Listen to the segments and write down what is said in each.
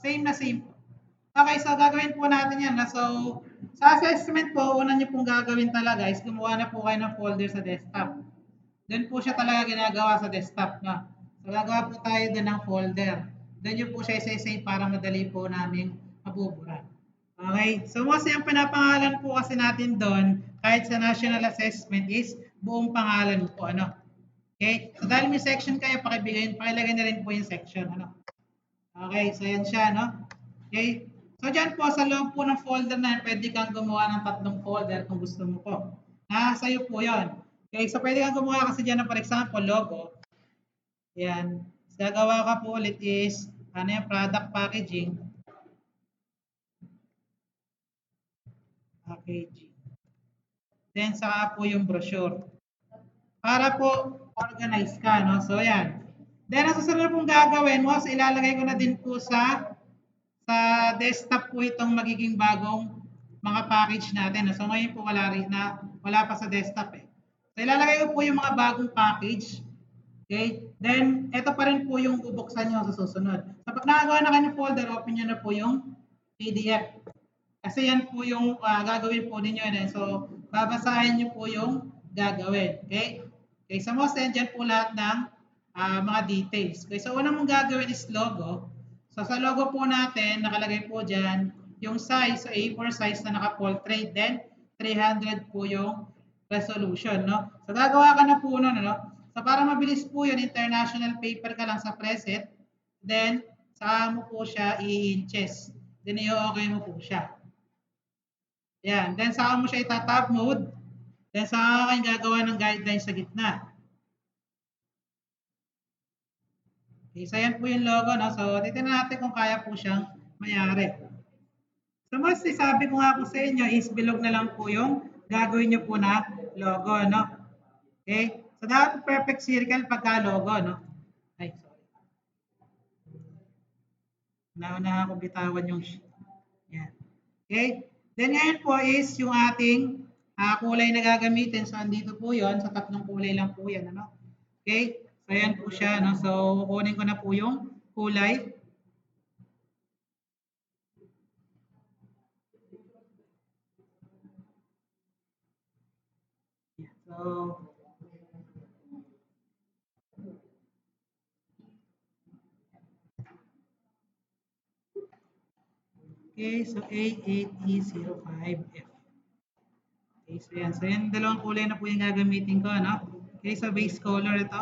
Same na same po. Okay, so gagawin po natin yan. So, sa assessment po, una nyo pong gagawin talaga is gumawa na po kayo ng folder sa desktop. Doon po siya talaga ginagawa sa desktop. No? So, gagawa po tayo doon ng folder. Doon nyo po siya isa-save para madali po namin mabubura. Okay, so kasi ang pinapangalan po kasi natin doon, kahit sa national assessment is buong pangalan po. Ano? Okay, so dahil may section kayo, pakilagay na rin po yung section. Ano? Okay, so yan siya. No? Okay, so dyan po sa loob po ng folder na yan, pwede kang gumawa ng 3 folder kung gusto mo po. Sa'yo po yon. Okay, so pwede kang gumawa kasi dyan ng for example, logo. Yan. So, gagawa ka po ulit is, yung product packaging. Packaging. Then, saka po yung brochure. Para po organize ka, no? So, yan. Then, ang susunod pong gagawin mo, so ilalagay ko na din po sa desktop po itong magiging bagong mga package natin. So, ngayon po wala pa sa desktop eh. So, ilalagay ko po yung mga bagong package. Okay? Then, ito pa rin po yung bubuksan nyo sa susunod. So, pag nakagawa na kayo ng folder, open nyo na po yung PDF. Kasi yan po yung gagawin po ninyo. So, babasahin nyo po yung gagawin. Okay? Okay, so most dyan po lahat ng mga details. Okay, so una mong gagawin is logo. So, sa logo po natin, nakalagay po dyan yung size, so A4 size na naka-portrait, then 300 po yung resolution. No? So, gagawa ka na po nun, no? So, para mabilis po yun, international paper ka lang sa preset, then, saka mo po siya i-inches. Then, i-okay mo po siya. Yan. Then, saka mo siya ita-tab mode. Then, saka kayo gagawa ng guidelines sa gitna. Okay, so yan po yung logo. No? So, titignan natin kung kaya po siyang mayari. So, mas sabi ko nga po sa inyo is bilog na lang po yung gagawin nyo po na logo. No? Okay? So, dapat perfect circle pagka logo. No? Ay, sorry. Naunahan ko bitawan yung yan. Okay? Then, ngayon po is yung ating kulay na gagamitin. So, andito po yon. Sa 3 kulay lang po yan. Ano? Okay? So, ayan po siya. No? So, kukunin ko na po yung kulay. So, okay, so A8E05F. Okay, so yan. So yan, dalawang kulay na po yung gagamitin ko, no? Okay, so base color ito.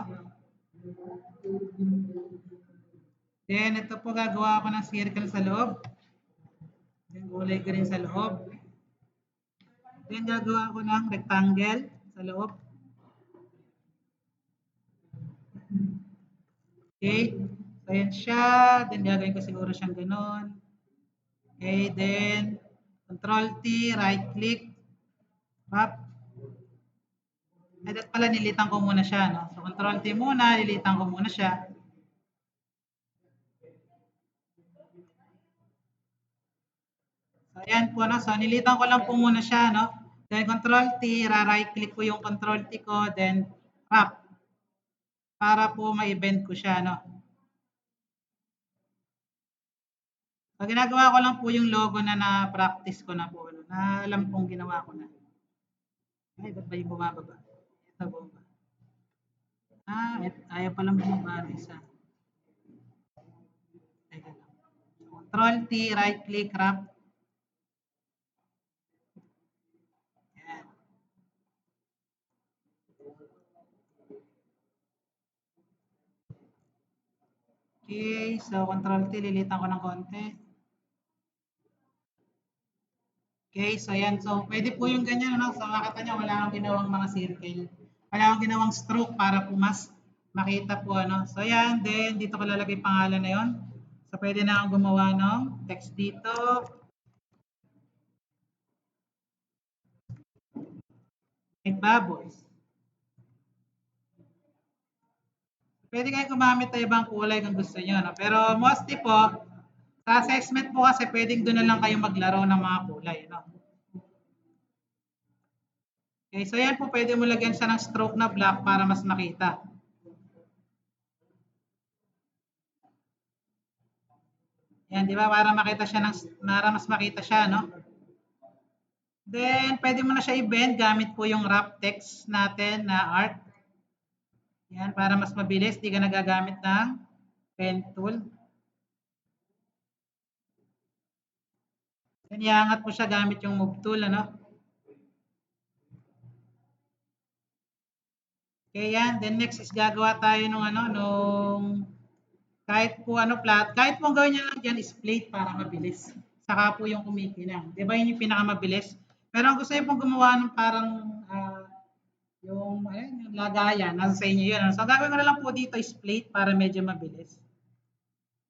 Then, ito po gagawa ko ng circle sa loob. Then, kulay ko rin sa loob. Then, gagawa ko ng rectangle sa loob. Okay, so yan siya. Then, gagawin ko siguro siyang ganon. Okay, then, Control-T, right-click. Up. Ay, dapat pala nilitan ko muna siya, no? So, Control-T muna, nilitan ko muna siya. So, ayan po, no? So, nilitan ko lang po muna siya, no? Then, Control-T, right click ko yung Control-T ko, then, wrap. Para po ma-bend ko siya, no? So, ginagawa ko lang po yung logo na na-practice ko na po, no? Na alam kong ginawa ko na. Ay, ba't ba yung bumababa? Ito, bumaba. Ayaw palang bumaba, isa. Teka lang. Control-T, right click, wrap. Okay, so Control-T, lilitan ko ng konti. Okay, so yan. So, pwede po yung ganyan. Ano? So, makita nyo, wala akong ginawang mga circle. Wala akong ginawang stroke para po mas makita po. Ano? So, yan. Then, dito ko lalagay pangalan na yon. So, pwede na akong gumawa ng text dito. Like bubbles. Pwede kayo gumamit ng ibang kulay kung gusto nyo. No? Pero mostly po, sa assessment po kasi pwedeng doon na lang kayo maglaro ng mga kulay. No? Okay, so yan po, pwede mo lagyan siya ng stroke na black para mas makita. Yan, di ba? Para mas makita siya, no? Then, pwede mo na siya i-bend gamit po yung wrap text natin na art. Yan, para mas mabilis, di ka nagagamit ng pen tool. Then, iangat mo siya gamit yung move tool, ano? Okay, yan. Then, next is gagawa tayo nung kahit po kahit po gawin nyo lang dyan is plate para mabilis. Saka po yung kumikinang. Di ba yun yung pinakamabilis? Pero ang gusto nyo pong gumawa ng parang yung lagayan, nasa sa inyo yun. So, gagawin ko na lang po dito is plate para medyo mabilis.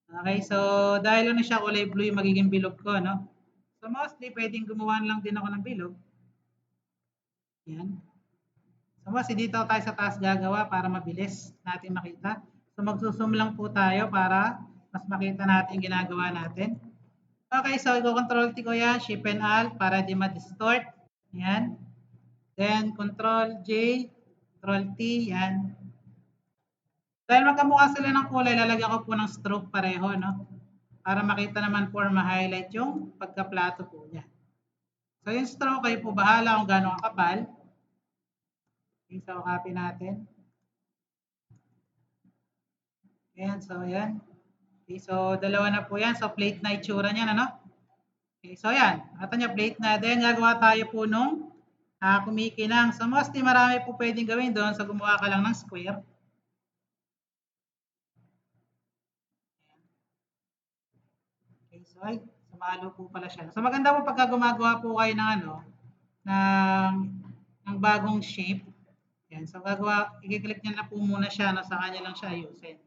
Okay, so dahil ano siya kulay blue yung magiging bilog ko, no? So, mostly, pwedeng gumawa lang din ako ng bilog. Yan. So, mostly dito tayo sa taas gagawa para mabilis natin makita. So, magsusum lang po tayo para mas makita natin ginagawa natin. Okay, so i-control T ko yan, Shift and Alt para di ma-distort. Yan. Then, Control J, Control T, yan. Dahil magkamukha sila ng kulay, lalagyan ko po ng stroke pareho, no? Para makita naman po or ma-highlight yung pagka-plato po niya. So, yung stroke, kayo po bahala kung gaano kapal. Okay, so copy natin. Ayan, so ayan. Okay, so dalawa na po yan. So, plate na itsura niyan, ano? Okay, so ayan. Ata niya plate na. Then, gagawa tayo po nung kumikinang. So, mostly marami po pwedeng gawin doon. So, gumawa ka lang ng square. Okay, so ay, sumalo po pala siya. So, maganda po pagka gumagawa po kayo ng ng bagong shape. Yan, so i-click niya na po muna siya, no, sa kanya lang siya ayusin.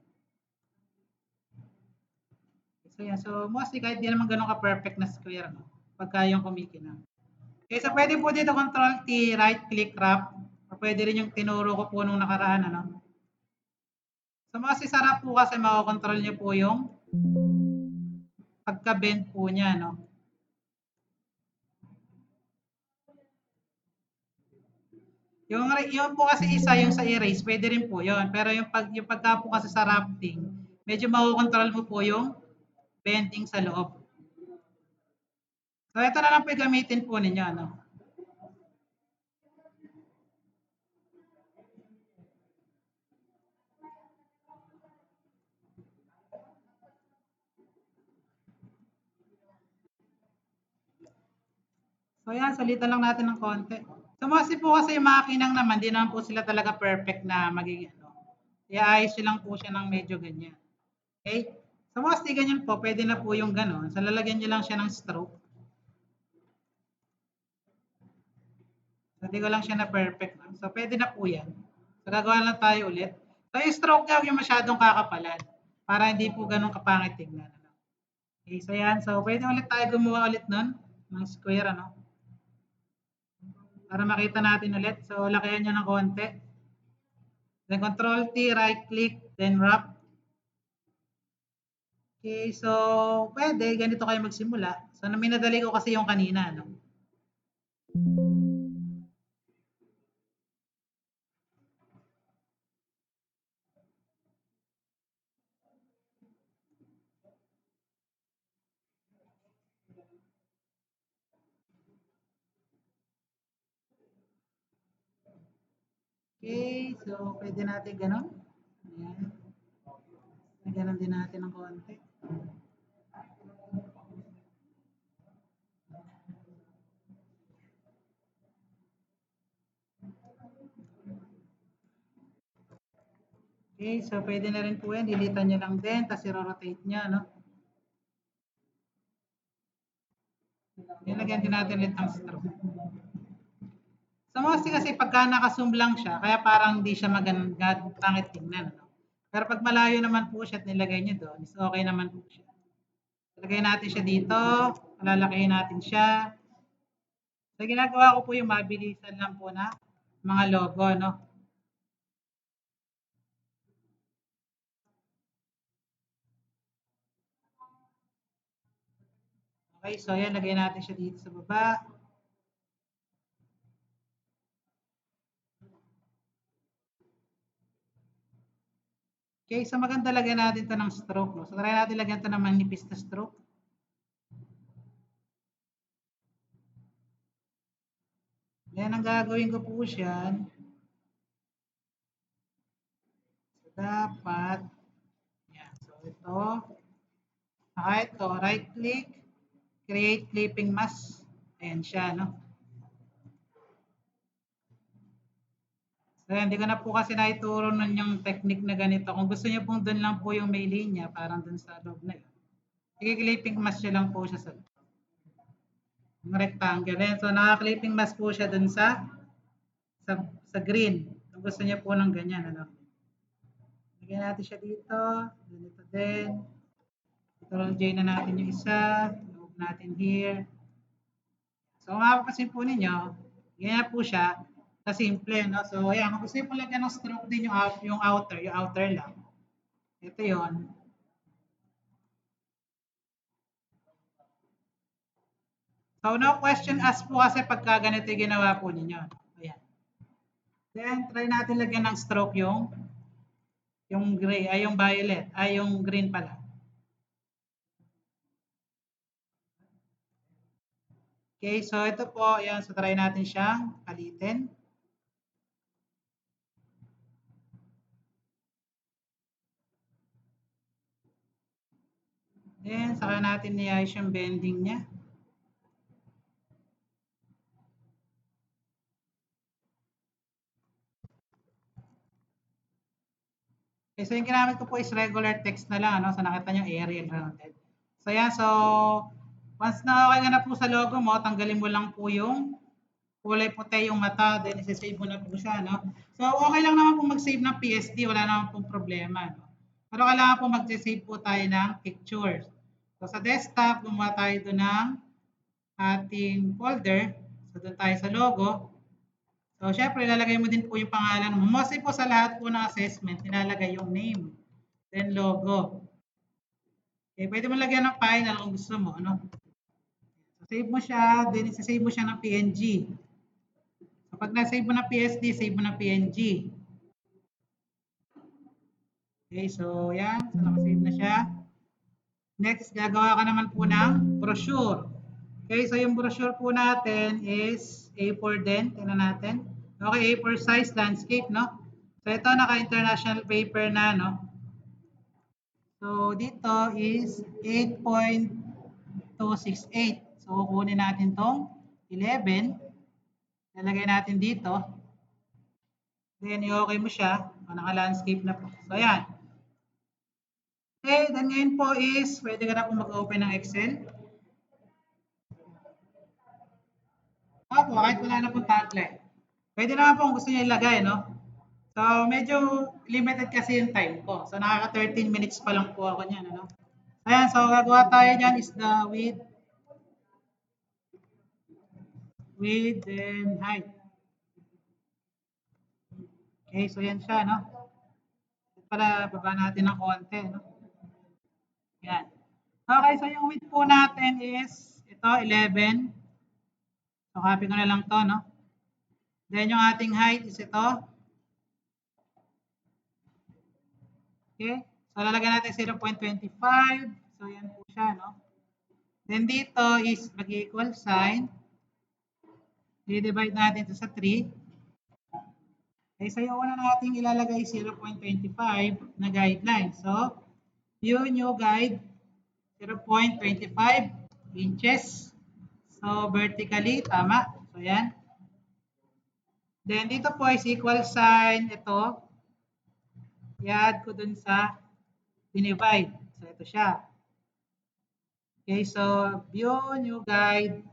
So, yan. So, mostly kahit di naman ganun ka-perfect na square, no? Pagka yung kumikinang. Okay, so pwede po dito Control T, right click wrap. O pwede rin yung tinuro ko po nung nakaraan, ano? So, mostly sarap po kasi makakontrol niyo po yung pagka-bend po niya, no? Yung po kasi isa, yung sa erase, pwede rin po yun. Pero yung pagka po kasi sa wrapping, medyo makokontrol mo po yung bending sa loob. So, ito na lang po yung gamitin po ninyo, no? So, yan, salitan lang natin ng konti. So, mostly po kasi yung makinang naman, di naman po sila talaga perfect na magiging ano. Iayos nyo lang po siya ng medyo ganyan. Okay? So, mostly ganyan po, pwede na po yung gano'n. So, lalagyan nyo lang siya ng stroke. So, di ko lang siya na perfect. No? So, pwede na po yan. So, gagawa lang tayo ulit. So, yung stroke niya, yung masyadong kakapalan. Para hindi po ganun kapangit tignan. Ano? Okay, so yan. So, pwede ulit tayo gumawa ulit nun ng square, ano? Para makita natin ulit. So, lakayan nyo ng konti. Then, Control T, right click, then wrap. Okay, so, pwede. Ganito kayo magsimula. So, minadali ko kasi yung kanina, no? Okay, so pwede natin ganun. Ayan. Ganun din natin ng konti. Okay, so pwede na rin po yan. Dilitan nyo lang din, tapos i-rotate nyo, no? Nilagyan din natin ulit ang stroke. So mostly kasi pagka naka-zoom lang siya, kaya parang hindi siya maganda, pangit tingnan, no? Pero pag malayo naman po siya at nilagay nyo doon, is okay naman po siya. Lagay natin siya dito, palalakihin natin siya. So ginagawa ko po yung mabilisan lang po na mga logo, no? Okay, so yan, lagay natin siya dito sa baba. Okay, so maganda lagyan natin ito ng stroke. No? So try natin lagyan ito ng manipis na stroke. Then, ang gagawin ko po siya, so, dapat, yan. So, ito, ito, right click, create clipping mask. Ayan siya, no? So, hindi ko na po kasi naituro nun yung technique na ganito. Kung gusto niyo pong doon lang po yung may linya, parang doon sa loob na yun. I-clipping mask niyo lang po siya sa rectangle. Ayan, so, naka-clipping mask po siya doon sa green. Kung gusto niyo po ng ganyan, ano? Lagyan natin siya dito. Dito din. Control J na natin yung isa. Move natin here. So, kung mapapansin po ninyo, ganyan po siya. Simple, no? So, ayan, kung gusto niyo po lagyan ng stroke din yung outer lang. Ito yon. So, no question asked po kasi pagka ganito yung ginawa po ninyo. Ayan. Then, try natin lagyan ng stroke yung gray, ay yung violet, ay yung green pala. Okay, so ito po, ayan, so try natin siyang palitin. Then, saka natin niayos yung bending niya. Okay, so yung ginamit ko po is regular text na lang, ano? So, nakita nyo, Arial rounded. So, yan, so, once na okay ka na po sa logo mo, tanggalin mo lang po yung kulay puti yung mata, then isi-save mo na po siya, no? So, okay lang naman po mag-save ng PSD, wala naman pong problema, no? Pero kailangan po mag-save po tayo ng pictures. So, sa desktop, gumawa tayo doon ng ating folder. So, doon tayo sa logo. So, syempre, ilalagay mo din po yung pangalan mo. Mostly po sa lahat po ng assessment, nilalagay yung name, then logo. Okay, pwede mo lagyan ng final kung gusto mo, ano? So, save mo siya, then isa-save mo siya ng PNG. So, pag na-save mo na PSD, save mo na PNG. Okay, so yan. So, nakasave na siya. Next, gagawa ka naman po ng brochure. Okay, so yung brochure po natin is A4 din. Tingnan natin. Okay, A4 size landscape, no? So, ito naka-international paper na, no? So, dito is 8.268. So, kukunin natin tong 11. Lalagay natin dito. Then, i-okay mo siya. Naka-landscape na po. So, ayan. Okay, then ngayon po is, pwede ka na po mag-open ng Excel. Opo, kahit wala na pong tagline. Pwede naman po kung gusto niyo ilagay, no? So, medyo limited kasi yung time ko. So, nakaka 13 minutes pa lang po ako niyan, ano? Ayan, so gagawa tayo dyan is the width and height. Okay, so yan siya, no? Para baba natin ng konti, no? Yan. Okay, so yung width po natin is ito, 11. So, copy ko na lang to, no? Then, yung ating height is ito. Okay? So, lalagyan natin 0.25. So, yan po siya, no? Then, dito is mag-equal sign. I-divide natin ito sa 3. Okay, so, yung una natin ilalagay 0.25 na guideline. So, yun yung guide, 0.25 inches. So, vertically, tama. So, yan. Then, dito po is equal sign. Ito, i-add ko dun sa divide. So, ito siya. Okay, so, view new guide,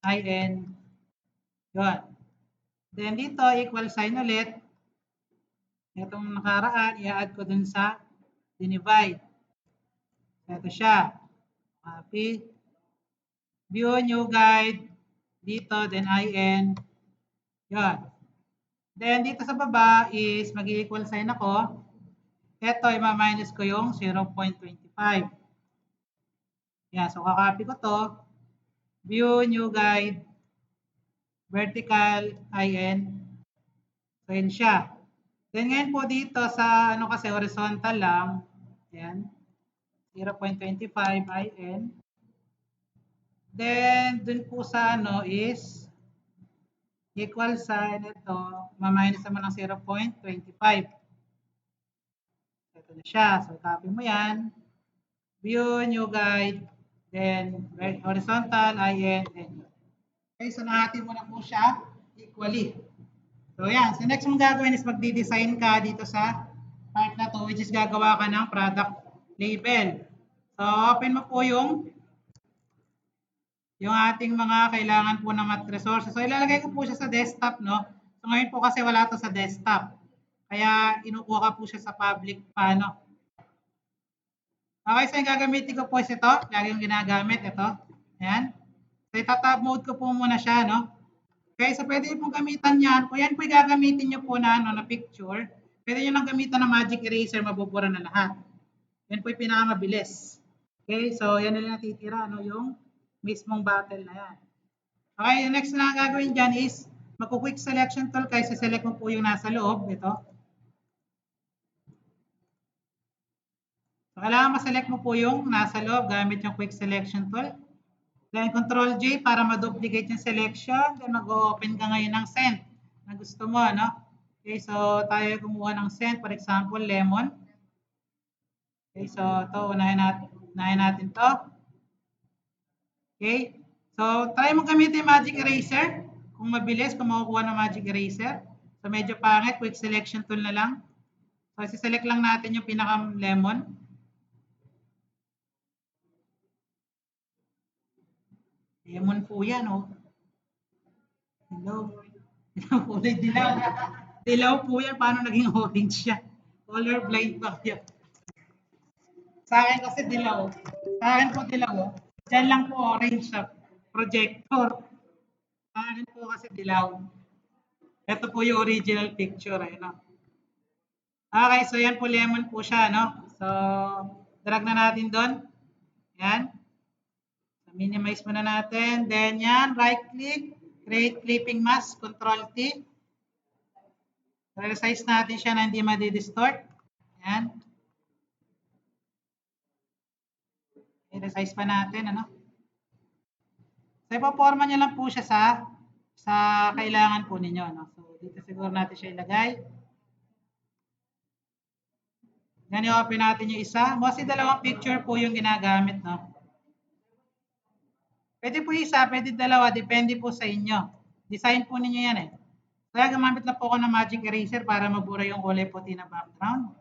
IN. Yun. Then, dito, equal sign ulit. Itong nakaraan, i-add ko dun sa divide. So, ito siya. Copy. View new guide. Dito, then IN. Yun. Then, dito sa baba is mag-equal sign ako. Ito, i-minus ko yung 0.25. Yan, so kakopy ko to. View, new guide, vertical, IN. So, yun siya. Then, ngayon po dito sa, ano kasi, horizontal lang. Yan. 0.25 IN. Then, dun po sa ano is equal sign ito, ma-minus naman ng 0.25. Ito na siya. So, copy mo yan. View, new guide, then horizontal, IN, and okay, so nahati mo na po siya equally. So, yan. So, next mong gagawin is magdi-design ka dito sa part na to, which is gagawa ka ng product label. So, open mo po yung ating mga kailangan po ng math resources. So, ilalagay ko po siya sa desktop, no? So, ngayon po kasi wala to sa desktop. Kaya, inukuha ka po siya sa public paano. Okay, so yung gagamitin ko po is ito. Lagi yung ginagamit, ito. Ayan. So, itatab mode ko po muna siya, no? Okay, so pwede pong gamitan yan. Kung yan po yung gagamitin nyo po na, ano, na picture, pwede nyo lang gamitan ng magic eraser, mabubura na lahat. Yan po yung pinakamabilis. Okay, so yan na lang natitira, no, yung mismong bottle na yan. Okay, yung next na gagawin dyan is magku-quick selection tool kayo. Select mo po yung nasa loob. Ito. So, kailangan ma-select mo po yung nasa loob gamit yung quick selection tool. Then, Control J para ma-duplicate yung selection. Then, mag-open ka ngayon ng scent na gusto mo, no? Okay, so tayo kumuha ng scent. For example, lemon. Okay, so ito, unahin natin to. Okay, so try mo gamitin yung magic eraser. Kung mabilis, kung makukuha ng magic eraser. So, medyo pangit, quick selection tool na lang. So, isi-select lang natin yung pinaka-lemon. Lemon po yan, oh. Hello. Kulay dilaw. Dilaw po yan. Paano naging orange siya? Color blind pa yan. Sa akin kasi dilaw. Sa akin po dilaw. Oh. Diyan lang po orange sa projector. Sa akin po kasi dilaw. Ito po yung original picture. Eh, no? Okay, so yan po lemon po siya. No? So, drag na natin doon. Yan. So, minimize muna natin. Then yan, right click. Create clipping mask. Control T. Resize natin siya na hindi madi-distort. Yan. I-resize pa natin, ano? So, ipaporma nyo lang po siya sa kailangan po ninyo, no? So, dito siguro natin siya ilagay. Yan, i-open natin yung isa. Mostly dalawang picture po yung ginagamit, no? Pwede po isa, pwede dalawa, depende po sa inyo. Design po ninyo yan, eh. Kaya gumamit lang po ako ng magic eraser para mabura yung kulay puti na background.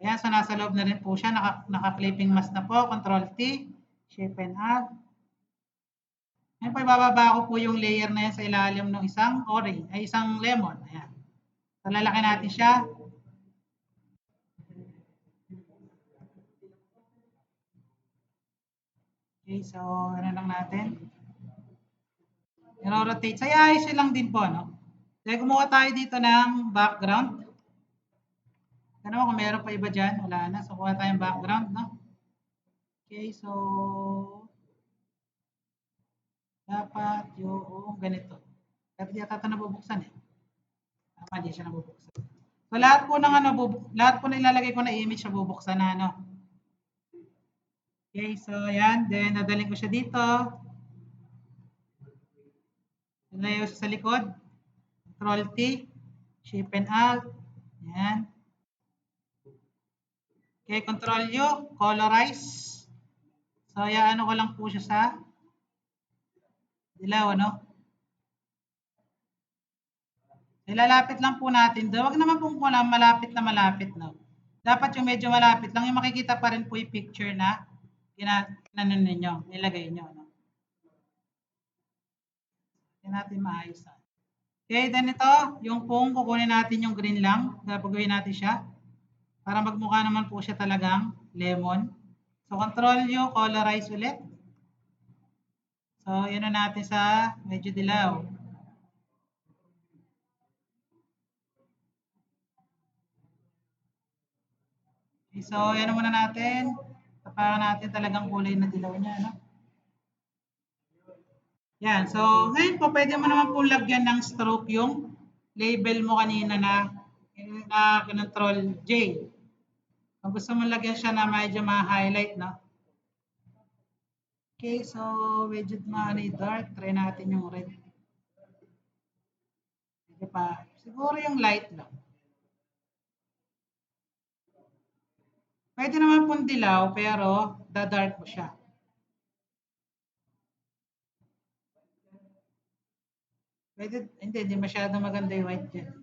Ayan, so nasa loob na rin po siya. Naka-clipping mask na po. Control T, shape and add. Ayan po, ibababa ko po yung layer na yan sa ilalim ng isang orange, ay isang lemon. Ayan. So, lalaki natin siya. Okay, so ano lang natin. I-rotate. So, ayos lang din po, no? So, kumuha tayo dito ng background. Ano kung meron pa iba dyan? Wala na. So, kuha tayong background, no? Okay, so dapat yung ganito. Pero di ata ito nabubuksan eh. Tama, di siya nabubuksan. So, lahat po ng ano, lahat po na ilalagay ko na image na bubuksan na, no? Okay, so yan. Then, nadaling ko siya dito. Nalayo siya sa likod. Control T. Shape and Alt. Yan. Okay, Control U. Colorize. So, yan, ano ko lang po siya sa dilaw, ano? Ilalapit lang po natin doon. Huwag naman pong malapit na malapit, no? Dapat yung medyo malapit lang. Yung makikita pa rin po yung picture na ginanon ninyo, nilagay nyo, no? Hindi natin maayos. Okay, then ito, yung pong kukunin natin yung green lang. Gagawin natin siya. Para magmukha naman po siya talagang lemon. So, Control U, colorize ulit. So, yun na natin sa medyo dilaw. Okay, so, yan muna natin. Para natin talagang kulay na dilaw niya, no? Yan. So, ngayon po, pwede mo naman po lagyan ng stroke yung label mo kanina na Control J. Kung gusto mo lagyan siya na medyo ma-highlight, no? Okay, so medyo dark. Try natin yung red. Medyo pa. Siguro yung light lang. Pwede naman pong dilaw, pero da-dark mo siya. Pwede, hindi masyado maganda yung white dyan.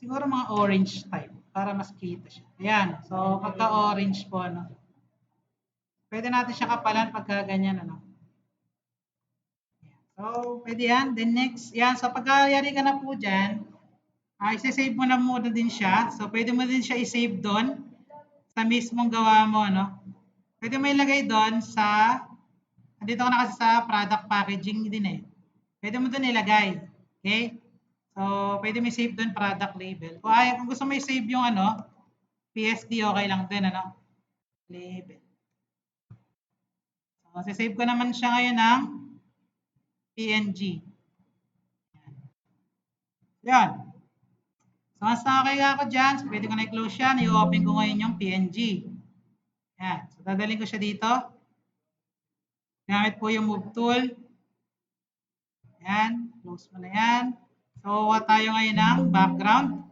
Siguro mga orange type, para mas kita siya. Ayan, so pagka-orange po, ano, pwede natin siya kapalan pagka ganyan, ano. So, pwede yan. Then next, yan, so pagkayari ka na po dyan, isa-save mo na muna din siya. So, pwede mo din siya i-save doon sa mismong gawa mo, no? Pwede mo ilagay doon sa, andito ko na kasi sa product packaging din eh. Pwede mo doon ilagay. Okay? So, pwede mo i-save doon product label. Kung gusto mo i-save yung ano, PSD, okay lang din, ano? Label. So, save ko naman siya ngayon ng PNG. Yan. So, mas okay ako dyan. So, pwede ko na i-close yan. I-open ko ngayon yung PNG. Yan. So, dadalhin ko siya dito. Gamit po yung move tool. Yan. Close mo na yan. So, kuha tayo ngayon ng background.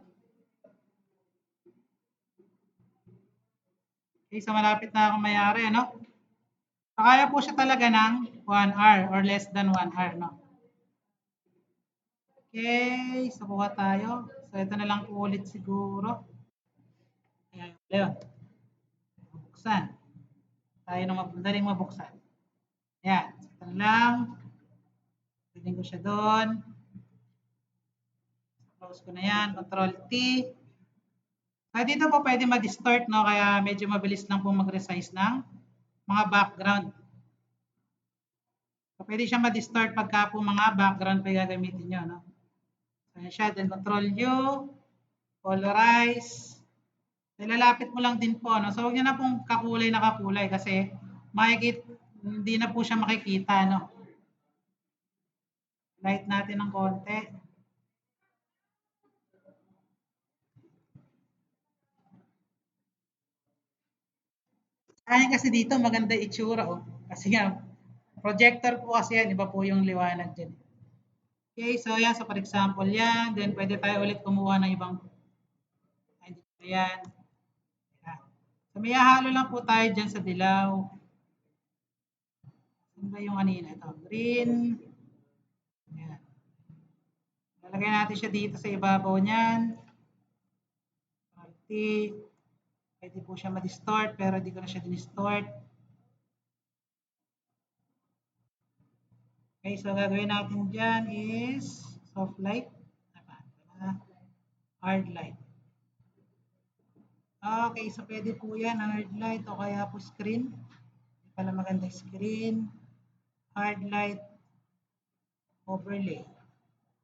Okay, so malapit na akong mayari, ano? So, kaya po siya talaga ng 1 hour or less than 1 hour, no? Okay, so kuha tayo. So, ito na lang po ulit siguro. Ayan, yun. Buksan. Tayo na madaling mabuksan. Ayan, so ito na lang. Pwede ko siya doon. Close ko na yan. Control T. Dito po pwede ma-distort, no? Kaya medyo mabilis lang po mag-resize ng mga background. So, pwede siya ma-distort pagka po mga background pa gagamitin nyo, no? So, yan siya. Then Control U. Colorize. Ilalapit mo lang din po, no? So, huwag nyo na pong kakulay na kakulay kasi hindi na po siya makikita, no? Light natin ng konti. Ayan kasi dito maganda itsura, oh. Kasi nga, projector po kasi yan, iba po yung liwanag dyan. Okay, so yan, so for example yan, then pwede tayo ulit kumuha ng ibang, ayan. So may halo lang po tayo dyan sa dilaw. Ano ba yung kanina? Ito, green. Ayan. Lalagay natin siya dito sa ibabaw niyan. Party. Pwede po siya ma-distort, pero di ko na siya dinistort. Okay, so gagawin natin dyan is soft light. Hard light. Okay, so pwede po yan, hard light o kaya po screen. Hindi pala maganda screen. Hard light overlay.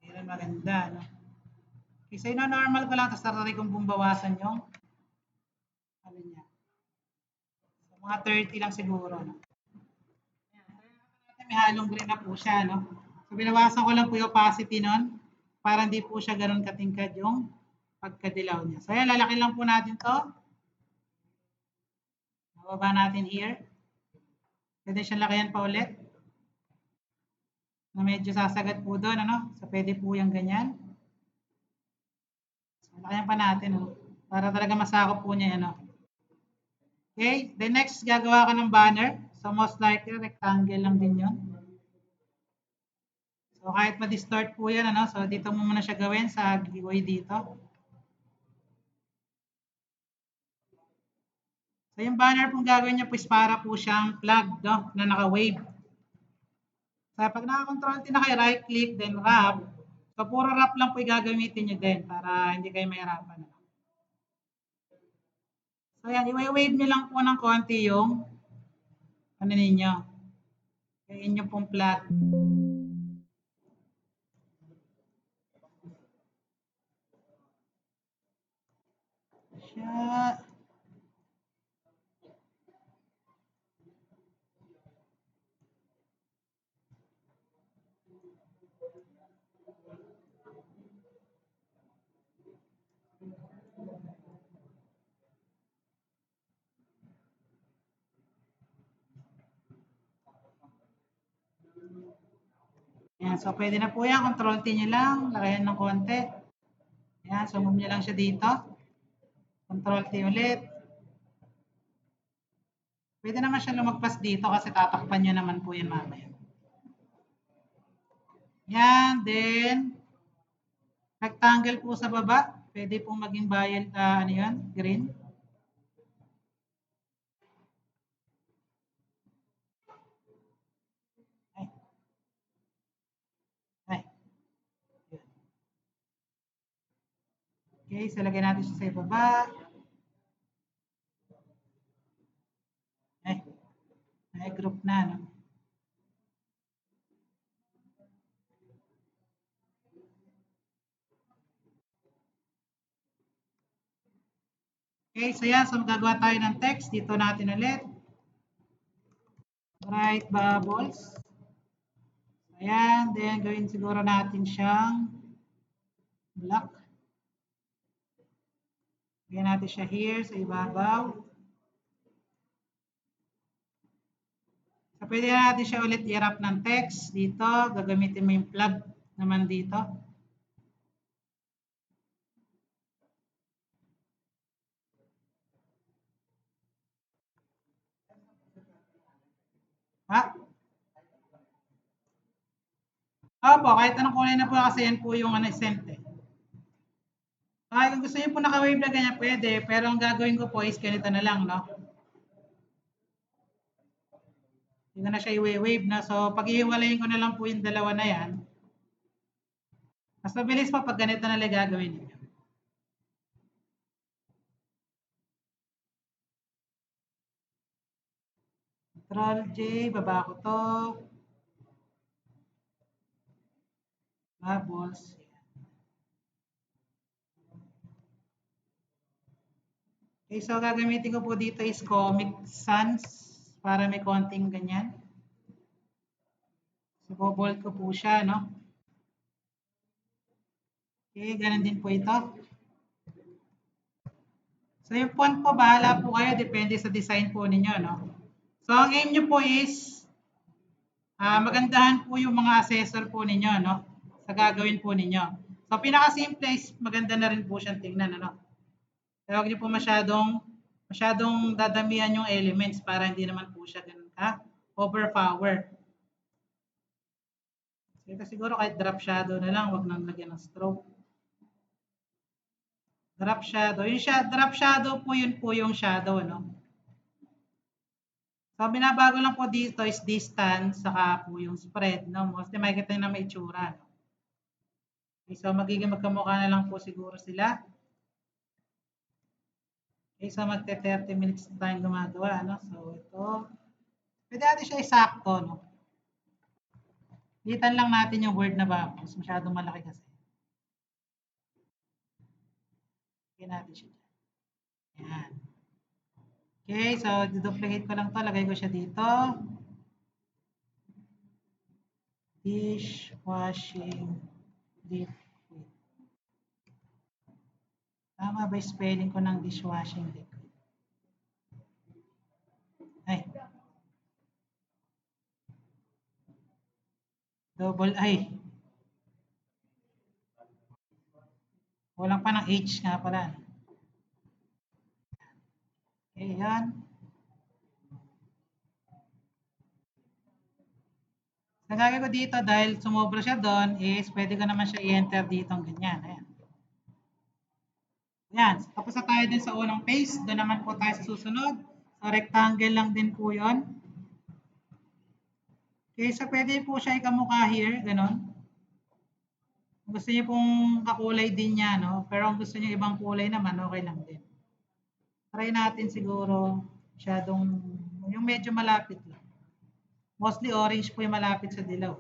Yan maganda, no? Okay, so normal ko lang, tapos taray kong bumbawasan yung ano niya. So, mga 30 lang siguro, no? May halong green na po siya, no? So, binawasan ko lang po yung opacity nun para hindi po siya ganun katingkad yung pagkadilaw niya. So, yan, lalaki lang po natin to. Nababa natin here. Pwede siya lakayan pa ulit. Na medyo sasagat po doon, ano? So, pwede po yung ganyan. So, lakayan pa natin, no? Para talaga masakop po niya, ano? Okay, the next, gagawa ka ng banner. So, most likely, rectangle lang din yun. So, kahit ma-distort po yan, ano? So, dito mo muna siya gawin sa giveaway dito. So, yung banner pong gagawin niya po is para po siyang flag, no? Na naka-wave. So, pag naka-control na kayo, right-click, then wrap. So, puro wrap lang po yung gagamitin nyo din para hindi kayo mahirapan. So, yan, i-wave nyo lang po ng konti yung ano ninyo. Yung inyong pong flag. Siya. Yan. So, pwede na po yan. Control T nyo lang. Lagayan ng konti. Yan. So, move nyo lang siya dito. Control T ulit. Pwede naman siya lumagpas dito kasi tatakpan nyo naman po yan mamaya. Yan. Then, rectangle po sa baba. Pwede po maging violet, ano yun? Green. Okay, so lagyan natin siya sa ibaba. Ay, group na, no? Okay, so yan. So magagawa tayo ng text. Dito natin ulit. Write bubbles. Ayan. Then, gawin siguro natin siyang black. Lagyan natin siya here sa ibabaw. So, pwede natin siya ulit i-wrap ng text dito. Gagamitin mo yung plug naman dito. Ha? Opo, kahit anong kulay na po kasi yan po yung sent eh. Ay, kung gusto niyo po naka-wave na ganyan, pwede. Pero ang gagawin ko po is ganito na lang, no? Hindi ko na siya i-wave na. So, pag-iwalayin ko na lang po yung dalawa na yan. Mas mabilis pa pag ganito na lang gagawin niyo. Control J, baba ko to. Bubbles. Okay, so gagamitin ko po dito is Comic Sans para may konting ganyan. So, bobold ko po siya, no? Okay, ganun din po ito. So, yung font po, bahala po kayo. Depende sa design po ninyo, no? So, ang aim nyo po is magandahan po yung mga accessor po ninyo, no? Sa gagawin po ninyo. So, pinaka-simple is maganda na rin po siyang tingnan, ano? Kaya huwag niyo po masyadong dadamihan yung elements para hindi naman po siya ganun overpower. So, ito siguro kahit drop shadow na lang, huwag nang lagyan ng stroke. Drop shadow. Yung drop shadow po, yun po yung shadow, no? So, binabago lang po dito is distance, saka po yung spread, no? Mostly makikita nyo na may itsura, no? Okay, so magiging magkamukha na lang po siguro sila. Okay, so magte 30 minutes na tayong gumagawa, no? So, ito. Pwede natin siya isakto, no? Litan lang natin yung word na bubbles. Masyadong malaki kasi. Okay natin siya dyan. Yan. Okay, so duplicate ko lang to. Lagay ko siya dito. Dishwashing liquid. Tama ba spelling ko ng dishwashing liquid? Ay. Double I. Walang pa ng H nga pala. Okay, yan. Ang gagawin ko dito dahil sumobra siya doon is pwede ko naman siya i-enter dito ng ganyan. Ayan. Yan. Tapos na tayo din sa unang phase. Doon naman po tayo sa susunod. So, rectangle lang din po yun. Okay, so pwede po siya ikamukha here. Ganon. Kung gusto niyo pong kakulay din niya, no? Pero kung gusto niyo ibang kulay naman, okay lang din. Try natin siguro yung medyo malapit lang. Mostly orange po yung malapit sa dilaw.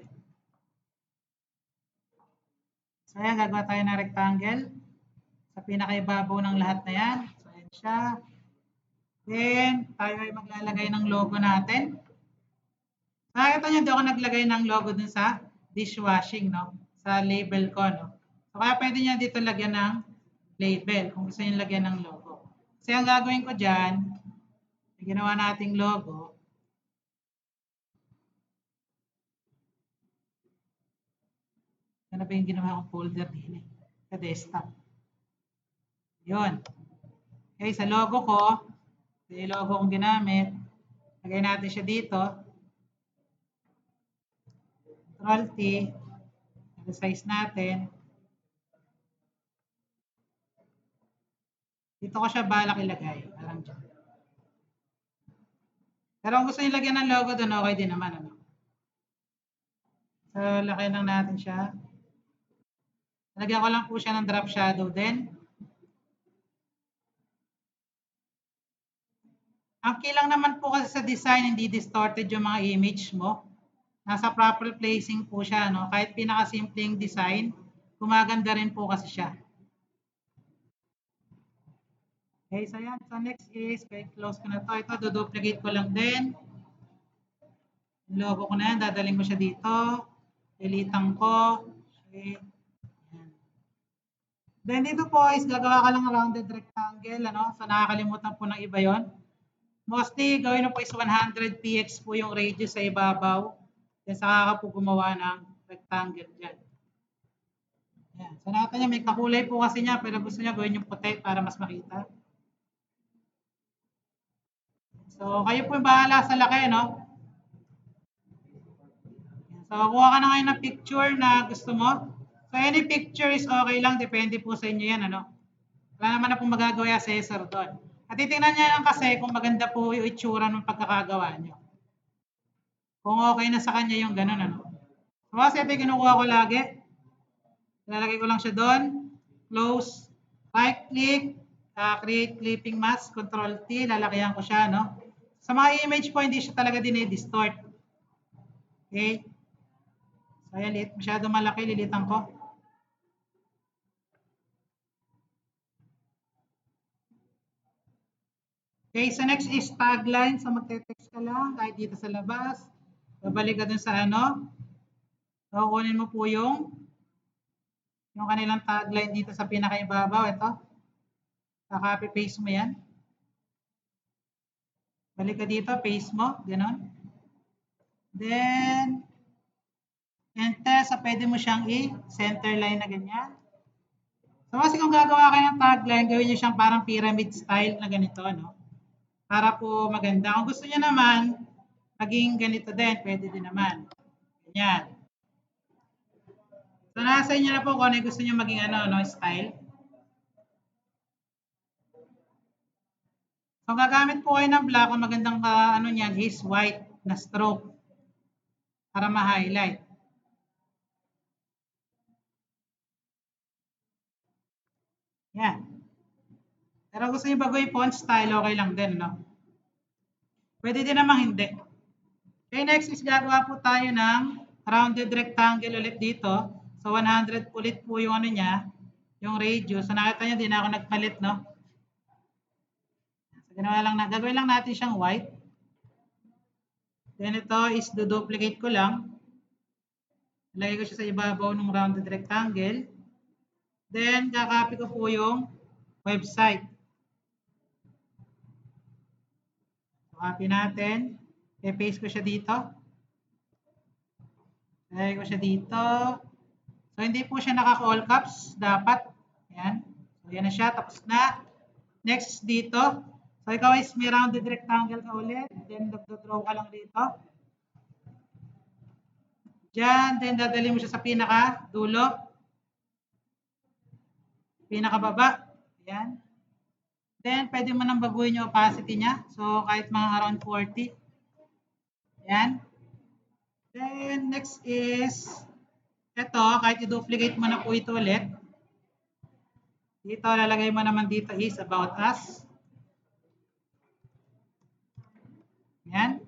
So, ayan, gagawa tayo ng rectangle. Sa pinakaibabaw ng lahat na yan. So, ayan siya. Then, tayo ay maglalagay ng logo natin. Nakita nyo, di ako naglagay ng logo dun sa dishwashing, no? Sa label ko, no? So, kaya pwede nyo dito lagyan ng label kung gusto nyo lagyan ng logo. Kasi ang gagawin ko dyan, ginawa nating logo. Ano ba yung ginawa kong folder din eh? Sa desktop. Yun. Okay, sa logo ko, yung logo kong ginamit, lagay natin siya dito. Ctrl T, size natin. Dito ko siya balak ilagay. Parang dyan. Pero kung gusto nyo lagyan ng logo doon, okay din naman. Ano? So, laki lang natin siya. Lagyan ko lang po siya ng drop shadow din. Ang key lang naman po kasi sa design, hindi distorted yung mga image mo. Nasa proper placing po siya. No? Kahit pinakasimpleng design, gumaganda rin po kasi siya. Okay, so yan. So next is, close ko na to. Ito, duplicate ko lang din. Yung logo ko na yan, dadaling ko siya dito. Deletean ko. Okay. Yan. Then dito po is gagawa ka lang rounded rectangle. Ano? So nakakalimutan po ng iba yon. Mostly, gawin mo po is 100 px po yung radius sa ibabaw. Then saka ka po gumawa ng rectangle dyan. Yan. So nakita niya, may kakulay po kasi niya, pero gusto niya gawin yung puti para mas makita. So kayo po yung bahala sa laki, no? So kuha ka na ngayon ng picture na gusto mo. So any picture is okay lang, depende po sa inyo yan, ano? Wala naman na pong magagawa yung assessor doon. At titingnan niya lang kasi kung maganda po yung itsura ng pagkakagawa niyo. Kung okay na sa kanya yung ganun, ano. So kasi ito yung kinukuha ko lagi. Lalagay ko lang siya doon. Close. Right click. Create clipping mask. Control T. Lalakayan ko siya, no. Sa mga image po, hindi siya talaga dinidistort. Okay. So ayan, masyado malaki. Lilitan ko. Okay, so next is tagline. So magte-text ka lang kahit dito sa labas. Babalik ka dun sa ano. So kunin mo po yung kanilang tagline dito sa pinakaibabaw. Ito. Copy paste mo yan. Balik ka dito, paste mo. Ganon. Then, enter. So pwede mo siyang i-center line na ganyan. So kasi kung gagawa kayo ng tagline, gawin nyo siyang parang pyramid style na ganito. No? Para po maganda. Kung gusto niyo naman, maging ganito din, pwede din naman. Ganyan. So nasa inyo na po kung ano gusto niyo maging style. So gagamit po kayo ng black, ang magandang niyan is white na stroke para ma-highlight. Yan. Pero gusto niyo bago yung font style, okay lang din, no? Pwede din namang hindi. Okay, next is gagawa po tayo ng rounded rectangle ulit dito. So 100 ulit po yung niya, yung radius. So nakita niyo, di na ako nagpalit, no? So gagawin lang natin siyang white. Then ito is duplicate ko lang. Ilagay ko siya sa ibabaw ng rounded rectangle. Then kakopy ko po yung website. So, copy natin. I-paste ko siya dito. Ilagay ko siya dito. So, hindi po siya naka-all caps. Dapat. Ayan. So, yan na siya. Tapos na. Next dito. So, ikaw is may rounded rectangle ka ulit. Then, draw ka lang dito. Diyan. Then, dadali mo siya sa pinaka-dulo. Pinaka-baba. Ayan. Then, pwede mo nang baguhin yung opacity niya. So, kahit mga around 40. Ayan. Then, next is, ito, kahit i-duplicate mo na po ito ulit. Dito, lalagay mo naman dito is about us. Ayan.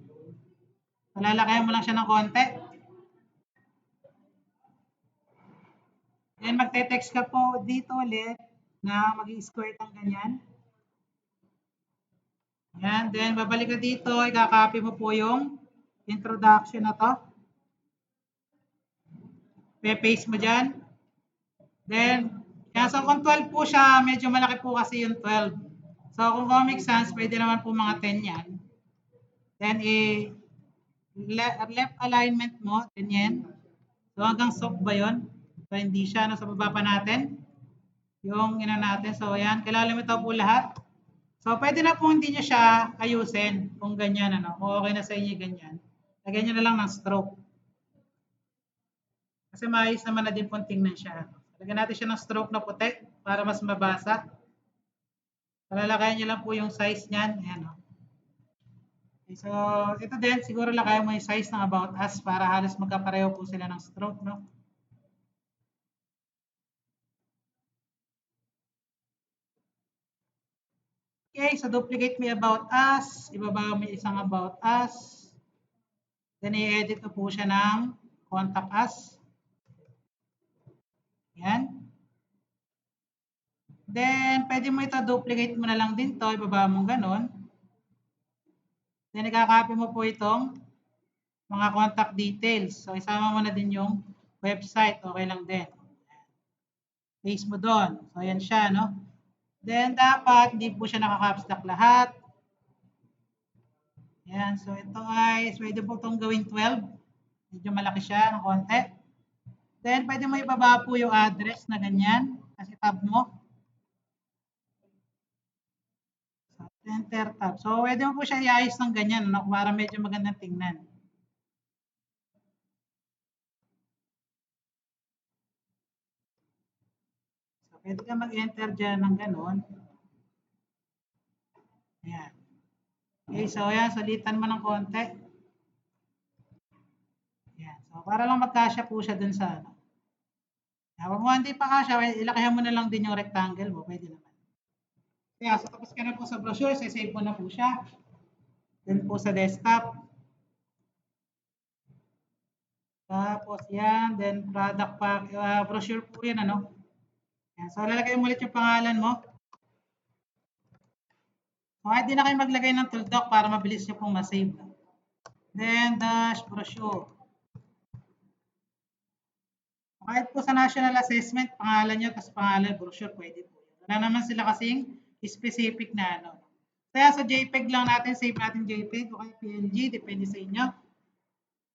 Lalakayan mo lang siya ng konti. Then, magte-text ka po dito ulit na mag-i-square ng ganyan. Ayan. Then, babalik ka dito, i-copy mo po yung introduction na to. Pe-paste mo dyan. Then, yan. So, kung 12 po siya, medyo malaki po kasi yung 12. So, kung Comic Sans, pwede naman po mga 10 yan. Then, left alignment mo, ganyan. So, hanggang soft ba yun? So, hindi siya, no? Sa baba pa natin. Yung ina natin. So, ayan. Kailangan lumitaw po lahat. So, pwede na po hindi nyo siya ayusin kung ganyan, ano. Kung okay na sa inyo ganyan. Lagyan nyo na lang ng stroke. Kasi maayos naman na din pong tingnan siya. Lagyan natin siya ng stroke na puti para mas mabasa. Palalakayan nyo lang po yung size niyan. Ayan, o. Okay, so, ito din, siguro lakayan mo yung size ng About Us para halos magkapareho po sila ng stroke, no? Okay, so duplicate mo yung About Us. Ibaba mo yung isang About Us. Then, i-edit mo po siya ng Contact Us. Yan. Then, pwede mo ito, duplicate mo na lang din to. Ibaba mo ganon. Then, ikakopy mo po itong mga contact details. So, isama mo na din yung website. Okay lang din. Paste mo doon. So, ayan siya, no? Then, dapat hindi po siya naka-caps lock lahat. Ayan. So, ito ay, pwede po itong gawing 12. Medyo malaki siya ng konti. Then, pwede mo ibaba po yung address na ganyan. Kasi tab mo. So, enter tab. So, pwede mo po siya iayos ng ganyan, no? Para medyo magandang tingnan. So, pwede ka mag-enter dyan ng ganon. Ayan. Okay, so ayan, sulitan mo ng konti. Ayan. So, para lang magkasya po siya dun sa ano. Huwag mo hindi pa kasya, ilakihan mo na lang din yung rectangle mo. Pwede naman. Kaya, so tapos ka na po sa brochure, save mo na po siya. Then po sa desktop. Tapos yan, then product pack, brochure po yan, ano. Yan. So, lalagay mo ulit yung pangalan mo. So, kahit di na kayo maglagay ng tuldok para mabilis nyo pong masave. Then, dash brochure. Kahit po sa national assessment, pangalan nyo, tapos pangalan, brochure, pwede po. Wala naman sila kasing specific na ano. Kaya sa JPEG lang natin, save natin JPEG o kaya PNG, depende sa inyo.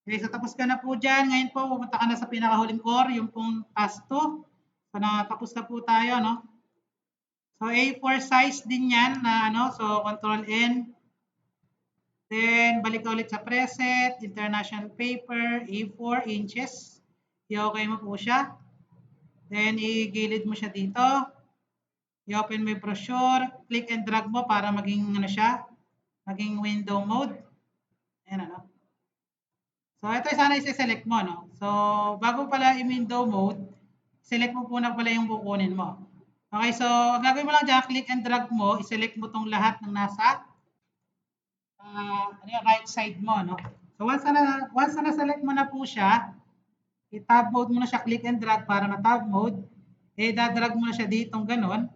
Okay, so tapos ka na po dyan. Ngayon po, pumunta ka na sa pinakahuling core, yung pong task 2. So, nakatapos na po tayo, no? So, A4 size din yan na ano, so Control N. Then, balik ka ulit sa preset, international paper, A4 inches. I-okay mo po siya. Then, i-gilid mo siya dito. I-open mo yung brochure. Click and drag mo para maging ano siya, maging window mode. Ayan, ano. So, ito sana i-select mo, no? So, bago pala i-window mode, select mo po na pala yung kukunin mo. Okay, so, gagawin mo lang dyan, click and drag mo, i-select mo tong lahat ng nasa right side mo, no? So, once na na-select mo na po siya, i-tab mode mo na siya, click and drag para ma-tab mode. Eh, dadrag mo na siya ditong ganon.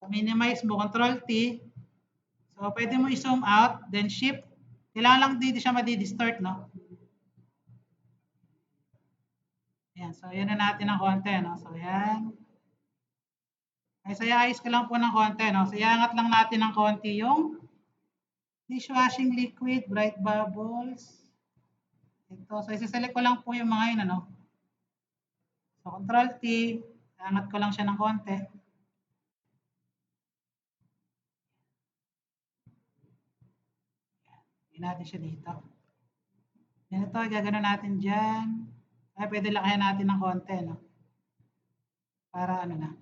So, minimize mo, Control T. So, pwede mo i-zoom out, then Shift. Kailangan lang dito siya madi-distort, no? Ayan, so yan na natin ng konti, no? So yan. Ay, so iayos ko lang po ng konti, no? So iangat lang natin ng konti yung dishwashing liquid, bright bubbles. Ito, so isa-select ko lang po yung mga yun, ano? So Control T, iangat ko lang siya ng konti. Hindi natin siya dito. Yan ito, gagano natin dyan. Ay, pwede lakayan natin ng konti, no? Para ano na.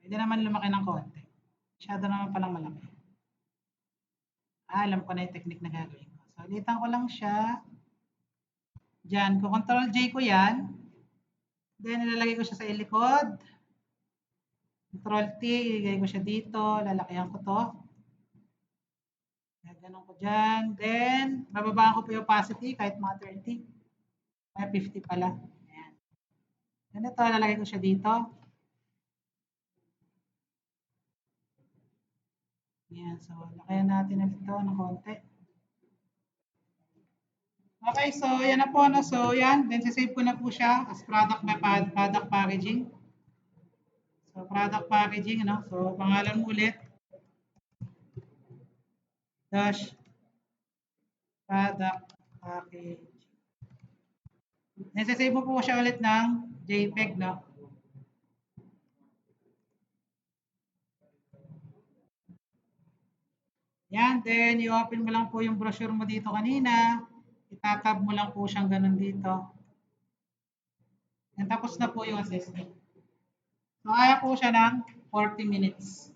Pwede naman lumaki ng konti. Masyado naman palang malaki. Alam ko na yung technique na gagawin ko. So, ulitan ko lang siya. Diyan, Control J ko yan. Then, ilalagay ko siya sa ilikod. Control T, ilalagay ko siya dito. Lalakihan ko to. Ganon ko dyan. Then, bababaan ko po yung opacity kahit mga 30. Kaya 50 pala. Ayan. Ganito, lalagay ko siya dito. Ayan, so lakayan natin ulit ito ng konti. Okay, so yan na po. No? So yan, then sasave ko na po siya as product packaging. So product packaging, ano? So pangalan mo ulit. Dash product packaging. Sasave mo po siya ulit ng JPEG, no? Yan, then i-open mo lang po yung brochure mo dito kanina. Itatab mo lang po siyang ganun dito. Yan, tapos na po yung assessment. So, kaya po siya ng 40 minutes.